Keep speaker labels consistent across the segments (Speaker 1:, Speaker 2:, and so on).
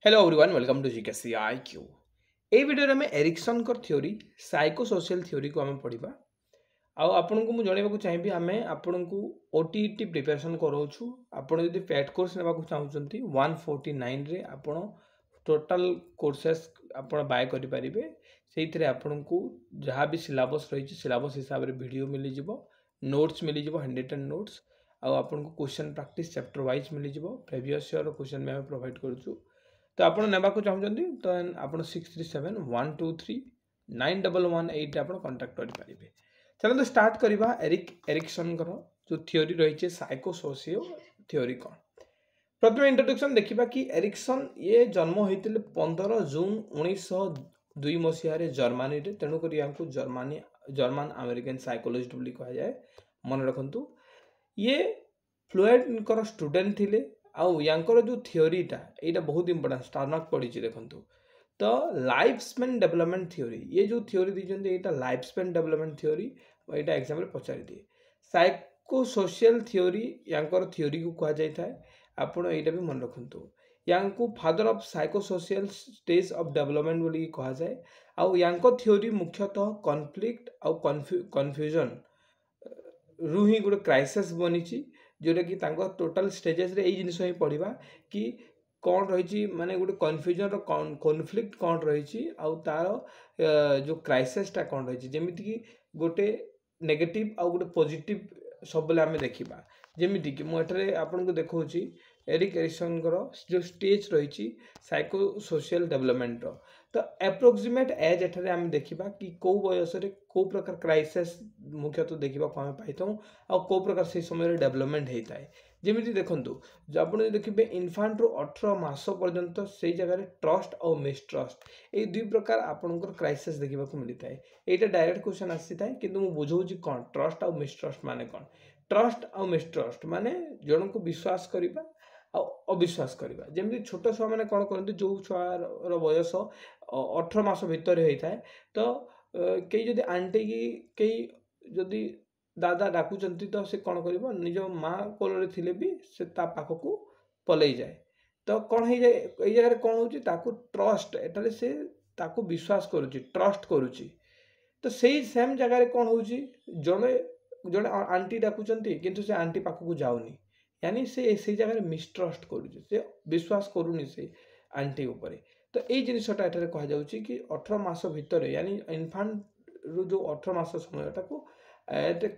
Speaker 1: Hello everyone welcome to GKC IQ. এই ভিডিওରେ ଆମେ ଏରିକ୍ସନଙ୍କ ଥିଓରୀ ସାଇକୋ ସୋସିଆଲ ଥିଓରୀକୁ ଆମେ ପଢ଼ିବା। ଆଉ ଆପଣଙ୍କୁ ମୁଁ ଜଣାଇବାକୁ ଚାହିଁବି ଆମେ ଆପଣଙ୍କୁ ଓଟିଇଟି ପ୍ରିପାରେସନ୍ କରାଉଛୁ। ଆପଣ ଯଦି ପ୍ୟାଟ୍ କୋର୍ସ ନେବାକୁ ଚାହୁଁଛନ୍ତି 149ରେ ଆପଣ ଟୋଟାଲ କୋର୍सेସ୍ ଆପଣ ବାୟ କରିପାରିବେ। ସେଇଥିରେ ଆପଣଙ୍କୁ ଯାହା ବି ସିଲାବସ୍ ରହିଛି ସିଲାବସ୍ ହିସାବରେ ଭିଡ଼ିଓ ମିଳିଯିବ, ନୋଟ୍ସ ମିଳିଯିବ, ହ୍ୟାଣ୍ଡ ନୋଟ୍ସ, ଆଉ ଆପଣଙ୍କୁ କ୍ୱେଶ୍ଚନ୍ ପ୍ରାକ୍ଟିସ୍ ଚାପ୍ଟର ୱାଇଜ୍ ମିଳିଯିବ। ପ୍ରିଭିୟସ୍ ଇୟର୍ର କ୍ୱେଶ୍ଚନ୍ ବି ଆମେ ପ୍ରୋଭାଇଡ଼ କରୁଛୁ। तो आप नेबाक चाहते तो आप 6371239118 आप कंटाक्ट करेंगे। चलो स्टार्ट करवा एरिक्सन जो थ्योरी रही साइको सोशियो थ्योरी कौन। प्रथम इंट्रोडक्शन देखा कि एरिक्सन ये जन्म होते 15 जून 1902 मसीह जर्मानी रे, तेणुक जर्मन अमेरिकन साइकोलोजिस्ट बोली कहा जाए। मन रखु ये फ्लुएड स्टूडेंट थिले। आउ यांकर जो थ्योरीटा यहाँ बहुत इंपोर्टेंट स्टारमार्क पड़ी देखो। तो लाइफ स्पैन डेवलपमेंट थ्योरी ये जो थ्योरी दीजिए यहाँ लाइफ स्पैन डेवलपमेंट थ्योरी यहाँ एग्जाम रे पचारि दिए। साइको सोशियल थ्योरी यांकर थ्योरी को कहा जाए। आपण यहाँ भी मन रखु या father of psycho social stage of development बोली कहा जाए। आउ यांकर थ्योरी मुख्यतः कॉन्फ्लिक्ट आउ कन्फ्यूजन रु ही गोटे क्राइसिस बनी जोटा कि टोटल स्टेजेस रे यही जिनिस ही पढ़ा कि कौन रही माने गोटे कन्फ्यूजन कॉन्फ्लिक्ट कौन रही आउ तार जो क्राइसिसटा कौन रही जमीती कि गोटे नेगेटिव आउ गोटे पॉजिटिव सब आम देखा। जमीती कि मुझे आपको देखा एरिक एरिक्सन जो स्टेज रही साइको सोशियल डेवलपमेंट तो एप्रोक्सीमेट एज एठारे आम देखा कि कौ बयस कौ प्रकार क्राइसिस मुख्यतः देखा आम पाई आउ कौ प्रकार से समय डेवलपमेंट होता है। जमीती देखूँ आप देखिए इनफांट रु 18 मास पर्यंत से जगह ट्रस्ट और मिसट्रस्ट ये दुई प्रकार आपंकर क्राइसिस देखा मिलता है। यहाँ डायरेक्ट क्वेश्चन आसी था कि बुझाऊँ कौन ट्रस्ट और मिसट्रस्ट माने कौन। ट्रस्ट और मिसट्रस्ट माने जन को विश्वास करवा अविश्वास करवा। जमी छोट छुआ मैंने कौन करते जो छुआर बयस 18 मास भितर होता है तो कई जदि आंटी की कई जदि दादा डाकुचंती तो से कौन कर निज माँ कोल थे भी से पाखक पलई जाए। तो कौन हो जाए ये जगह कौन हो ट्रस्ट एटारे से विश्वास करुच्ची ट्रस्ट करुच्ची। तो सही सेम जगह कौन हो जड़े जड़े आंटी डाकुचंती किंतु से आंटी पाखक जाऊनी यानी से जगह मिसट्रस्ट कर विश्वास करूनी से आंटी उपरे। तो यही जिनसटा एठारे कह जाउची कि 18 मास भितर यानी इनफांट रु जो 18 मास समयटा को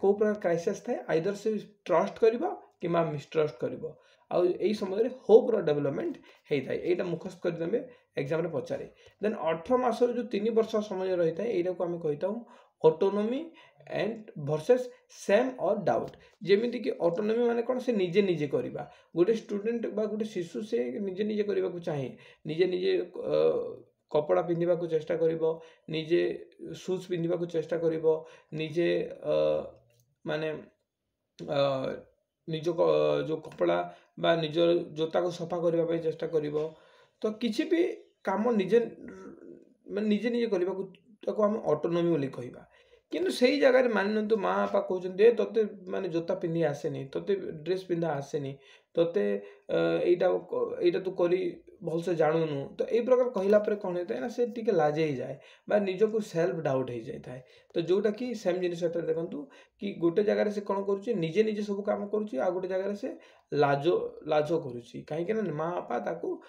Speaker 1: कौ प्रकार क्राइसिस थाए आइदर से ट्रस्ट करवा कि मिसट्रस्ट करवा आउ यही समय होप रो डेवलपमेंट होता है। यहाँ मुखस्त करदे एग्जाम रे पचारे। देन 18 मास जो 3 वर्ष समय रही है यहाँ को आम कही ऑटोनोमी एंड वर्सेस सेम और डाउट। जमीती कि ऑटोनोमी माने कौन से निजे निजे करवा गोटे स्टूडेंट बा गोटे शिशु से निजे निजे करने को चाहे निजे निजे कपड़ा पिंधा को चेष्टा करिवो निजे शूज पिंधा को चेष्टा करिवो निजे माने निज जो कपड़ा बा निज जोता को सफा करने चेष्टा करिवो। तो किसी भी काम निजे निजे निजे करने को आम ऑटोनोमी बोली कहवा। किंतु सही जगह मान तो माँ बापा कहते तोते माने जोता पिंधि आसेनी तोते ड्रेस पिंधा आसेनी तोते यहाँ तू करी भलसे जानूनु। तो यही प्रकार कहला कौन होता है ना से टी लाजे ही जाए बा निजक सेल्फ डाउट हो जाए है। तो जोटा कि सेम जिन देखूँ कि गोटे जगार से कौन करुच्ची निजे निजे सब काम करुच्ची आ गोटे जगार से लाजो करुच्ची कहीं माँ बापा ताकू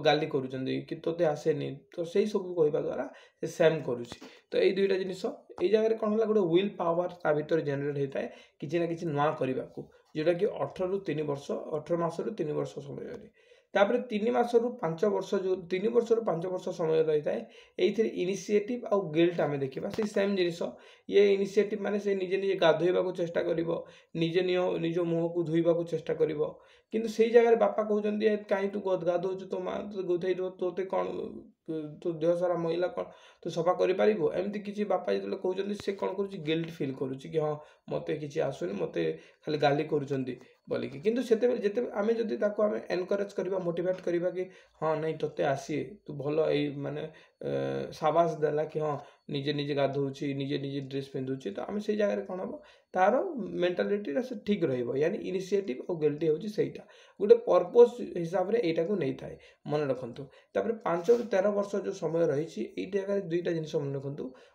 Speaker 1: गाली करुँच कि तोते आसेनी तो सही सब कहवा द्वारा से सेम करुच्ची। तो यही दुईटा जिनिस ये जगह कौन है गोटे विल पावर ता भीतर जेनेट होता है किसी ना किसी नुआ करने को जोटा कि 18 रु 3 वर्ष 18 मास रु 3 वर्ष समय तापर 3 मास रु 5 वर्ष जो 3 वर्ष रु 5 वर्ष समय रही है ये इनिशिएटिव आउ गिल्ट आम देखा से सेम जिनिस। ये इनिशिएटिव माने से निजे निजे गाधोइबा चेष्टा करिवो निजे निज मुह को धोइबा चेष्टा करिवो किंतु सही जगह बापा कहते कहीं तू गाधोच तो माँ तो गोधे तोते कौन तो देह सारा मैला कौन तो सफा करमती किसी बापा जो कहते से कौन कर गिल्ट फिल करुच्ची कि हाँ मत कि आसुनी मत खाली गाली करुँच बोलिकी। किंतु जिते आम जदि आम एनकरेज करवा मोटिवेट करवा कि हाँ नहीं तोते आसी तू भल माने साबास देला कि हाँ निजे निजे गाधोची निजे निजे ड्रेस पिंधुची तो आम से जगह कौन हम तार मेंटालिटी से ठीक रही यानी इनिशिएटिव और गिल्टी हूँ सहीटा गोटे पर्पस हिसाब से यहाँ को नहीं थाए मन रखु तापर 5 ରୁ 13 वर्ष जो समय रही ये जगह दुईटा जिन मन रखु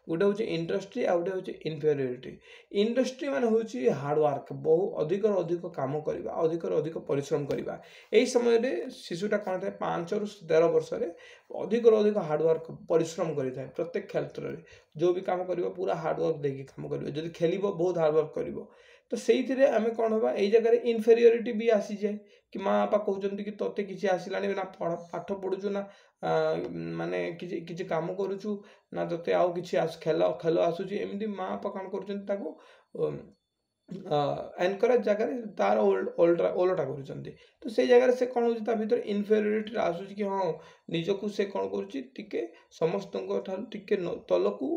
Speaker 1: गोटे हूँ इंडस्ट्री आ गोटे हूँ इनफेरियोरिटी इंडस्ट्री मान हूँ हार्डवर्क बहु अधिक काम करवा अधिक परिश्रम करवा यही समय शिशुटा कौन था 5 ରୁ 13 वर्ष अधिक हार्डवर्क परिश्रम करें प्रत्येक क्षेत्र में जो भी काम कर पूरा हार्डवर्क देखिए काम कर जब खेल बहुत हार्डवर्क कर तो से आम कौन हाँ ये जगह इनफेरियोरिटी भी आसी जाए कि माँ बापा कहते कि तोते किसी आसला ना पाठ पढ़ुचु ना माने किसी काम करुचु ना तोते आउ कि खेल खेल आसूची एमती माँ बापा कौन कर एनकरेज जगह तार ओलटा कर तो से जगह से कौन हो भर इनफेरियोरिटी आसूँ कि हाँ निजक से कौन कर समस्त तल को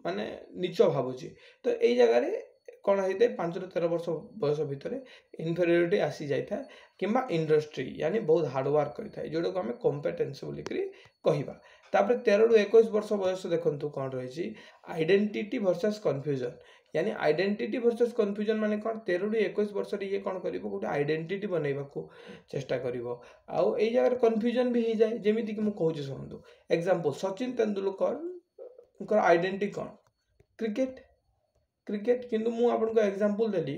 Speaker 1: माने नीच भावुची तो यही जगह कौन होता है 5 ରୁ 13 वर्ष बयस भितर इनफेरियोरिटी आसी जाए कि इंडस्ट्री यानी बहुत हार्डवर्क करता है जोटा को आम कॉम्पिटेंस बोलिक कहवा तापर 13 ରୁ 21 वर्ष बयस देखो कौन रही आइडेंटिटी वर्सेस कन्फ्यूजन यानी आइडेंटिटी वर्सेस कन्फ्यूजन माने कौन 13 ରୁ 21 वर्ष ये कौन कर गोटे आइडेंटिटी बनइबा को चेष्टा करिवो आउ एई जगह कन्फ्यूजन भी हो जाए जेमिति कि मु कहूची सुनंतु एग्जांपल सचिन तेंदुलकर आइडेंटिटी कौन क्रिकेट क्रिकेट किंतु मु आपन को एग्जांपल देली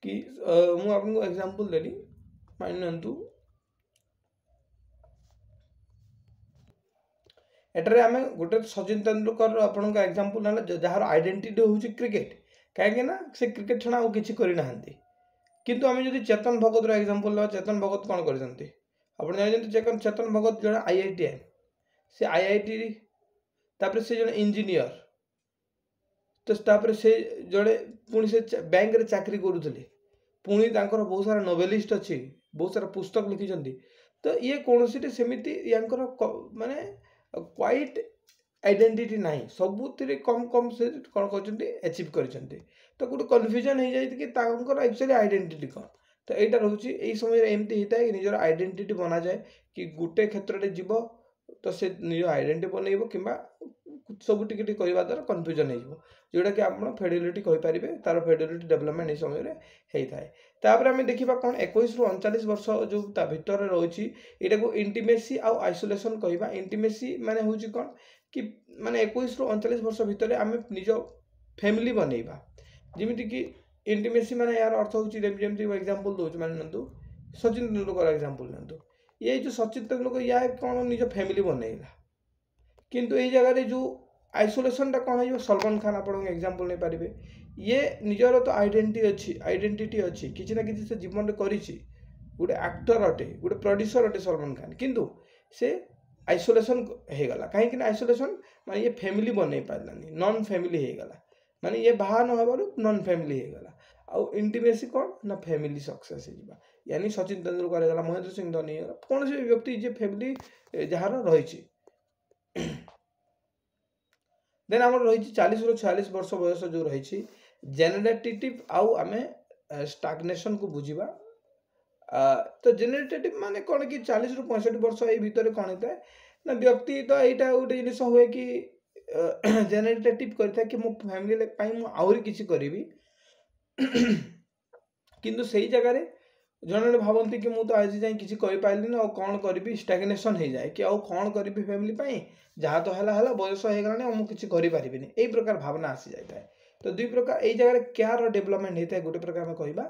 Speaker 1: कि मु आपन को एग्जांपल देली माननतु एटरे आमे गोटे सचिन तेंदुलकर आपन को एग्जांपल नाला जहार आइडेंटिटी होउची क्रिकेट काहे ना से क्रिकेट छना और किछि करि नाहंती किंतु आमे जदि चेतन भगत रो एग्जांपल ला चेतन भगत कोन करजंती आपन जानते चेतन भगत जणा आईआईटीएन से आईआईटी तापर से जणा इंजीनियर तो तापर से जड़े पुणी से बैंक रे चाकरी करुले पुणी तांकर बहुत सारा नोवेलिस्ट अच्छी बहुत सारा पुस्तक लिखिं तो ये कौन सेमती यांकर माने क्वाइट आइडेंटिटी ना सबुति कम कम से कौन कर अचीव कर तो गोटे कन्फ्यूजन हो जाए कि एक्चुअली आइडेंटिटी कौन तो यहाँ रोचे यही समय एमती होता है कि निजर आइडेंटिटी बना जाए कि गोटे क्षेत्र में जीव तो से निज आइडेंटिटी बनइब कि सब टिके करवा द्वारा कन्फ्यूजन हो जोटा कि आप फेडिलिटी कहींपारे तार फेडिलिटी डेवलपमेंट इस समय होता है तापर आम देखा कौन 21 ରୁ 39 वर्ष जो भितर रही यहाँ को इंटीमेसी आउ आइसोलेशन कहवा इंटीमेसी माने हूँ कौन कि माने 21 ରୁ 39 वर्ष भितर आम निज फैमिली बनइबा जमीती कि इंटीमेसी माने यार अर्थ हूँ जमी एग्जांपल दूसरी मानतु सचिन तेंदुलकर एग्जांपल नियंतु ये जो सचिन तेंदुलकर या कौन निज फैमिली बनइला किंतु ये जगह जो आइसोलेशन टा कौन हो सलमान खान आप एग्जांपल नहीं पारे ये निजर तो आइडेंटिटी अच्छी किसी ना किसी से जीवन में करी गोटे एक्टर अटे गोटे प्रोड्यूसर अटे सलमान खान किंतु से आइसोलेशन हो गला कहीं आइसोलेशन माने ये फैमिली बनई पारानी नॉन फैमिली हो गला माने ये बाहा न होबारु नॉन फैमिली हो गला आउ इंटीमेसी कौन ना फैमिली सक्सेस हो यानी सचिन तेंदुलकर हो गला महेंद्र सिंह धोनी हो कौन से व्यक्ति जे फैमिली जार रही देन आम रही 40 ରୁ 46 वर्ष बयस जो रही जेनेरेटिव आउ आमे स्टाग्नेशन को बुझीबा तो जेनेरेटिव माने कौन कि 40 ରୁ 65 वर्ष ये भितर कौन होता है ना व्यक्ति तो यहाँ गोटे जिन हुए कि जेनेरेटिव करता है कि मो फैमिली आहरी किसी करी किंतु सही जगह जड़े भावती कि मुझे आज जाए किसी पारि ना कौन करी स्टाग्नेशन हो जाए कि आउ कौन करी फैमिली जहाँ तो है बयस हो गला मुझे किसी करें यही प्रकार भावना आसी जाए तो दुई प्रकार यही जगह केयर डेवलपमेंट होता है गोटे प्रकार कहवा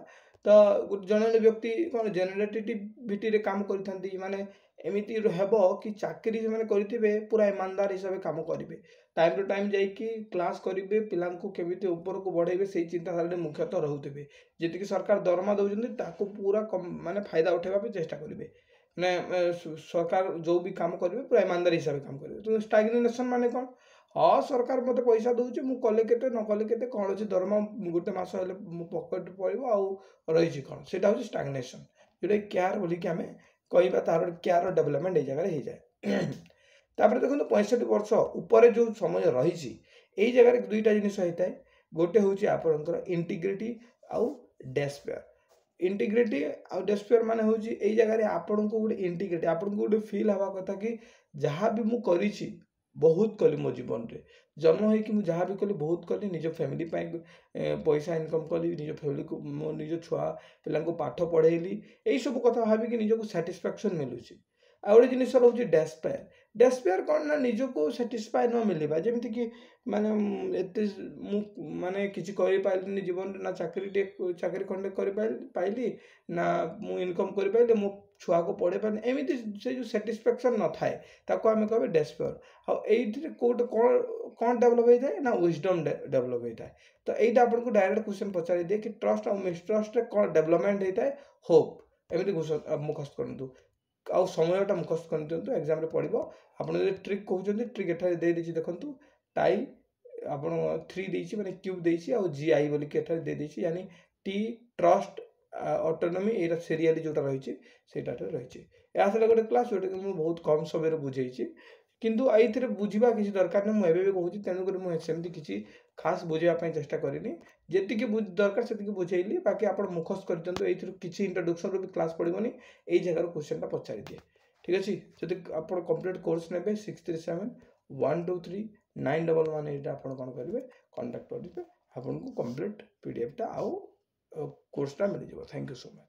Speaker 1: तो जड़े व्यक्ति कौन जेनेरेटिविटी काम करें माने एमती हेब कि चाकरी से करेंगे पूरा ईमानदार हिसाब से काम करेंगे टाइम टू टाइम जाकि क्लास करेंगे पिला केमी ऊपर को बढ़ेबे से चिंताधारा मुख्यतः रोथे जी सरकार दरमा दौरान पूरा माने फायदा उठेबा चेष्टा करेंगे मैंने सरकार जो भी काम करेंगे पूरा ईमानदार हिसाब से काम करेंगे तो स्टाग्नेशन माने कौन हाँ सरकार मत पैसा दूचे मुझे कले के न कले के कौन अच्छे दरमा गोटे मस मो पकेट पड़ो आउ रही कौन से स्टाग्नेशन जोटा केयर बोलिकी आम कहवा तार केयर डेवलपमेंट ये जगह हो जाए तापर देखो 65 वर्ष उपर जो समय रही यही जगह दुईटा जिन होता है गोटे हूँ आपंकर इंटीग्रिटी आउ डेस्पेयर इंटीग्रिटी आ डेस्पेयर माने होची एई जगह रे आपन को गुटे इंटीग्रिटी आपन को गुटे फील हवा कथा कि जहाँ भी मु करिछि बहुत कली मो जीवन रे जन्म होई कि मु जहाँ भी कली बहुत कली निज फैमिली पाई पैसा इनकम कली निज फैमिली को मो निज छुआ पिला को पाठ पढ़ेली एई सब कथा भाबी कि निज को सैटिस्फैक्शन मिलुछि आ गोटे जिनिस रहउछि डेस्पेयर डेस्पेयर कौन ना निज को सैटिस्फाई न मिलवा जेमति कि माने एते मु माने किछि करि पाइलिनी जीवन रे ना चाकरी खंडे करि पाइली ना मु इनकम करि पाइली मो छुआ को पढ़े पाइली एमिति से जो सैटिस्फैक्शन न थाए ताको आमे कहबे डेस्पेयर आ एइथिरे कोड कोन डेवलप होई थाए ना विजडम डेवलप होई थाए तो एइटा आपन को डायरेक्ट क्वेश्चन पचारि दे कि ट्रस्ट और मिसट्रस्ट रे कोन डेवलपमेंट होई थाए होप एमिति क्वेश्चन मुखस्त करंतु आ समयटा मुखस्त करंतु एग्जाम रे पड़िबो आपन जे ट्रिक कहउछन्ती ट्रिक एठारे दे दिछि देखंतु टाई आपण 3 ଦେଇଛି ମାନେ କ୍ୟୁब ଦେଇଛି ଆଉ GI ବୋଲି କି ଏଠାରେ ଦେଇ ଦେଇଛି यानी T trust autonomy era serially जोटा रहिଛି सेटाटे रहिଛି या असले गोटे क्लास जोटे कि मु बहुत कम समय रे बुझेइछि किंतु आइथिरे बुझिबा किछि दरकार न मु एबे कहूछि तेनु कर मु सेमति किछि खास बुझिबा पई चेष्टा करिनी जेति कि बुझ दरकार सेति कि बुझेइली बाकी आपण मुखस्त कर दियंतु एथिरो किछि इंट्रोडक्शन रो भी क्लास पडिबोनी एई जगह रो क्वेश्चन ता पचारि दिए ठीक अछि जति आपण कंप्लीट कोर्स नेबे 637 123 911 एटा आपण कोन करिवे कांटेक्ट करिवे आपन को कंप्लीट पीडीएफ टा आउ कोर्स टा मिल जिवो थैंक यू सो मच।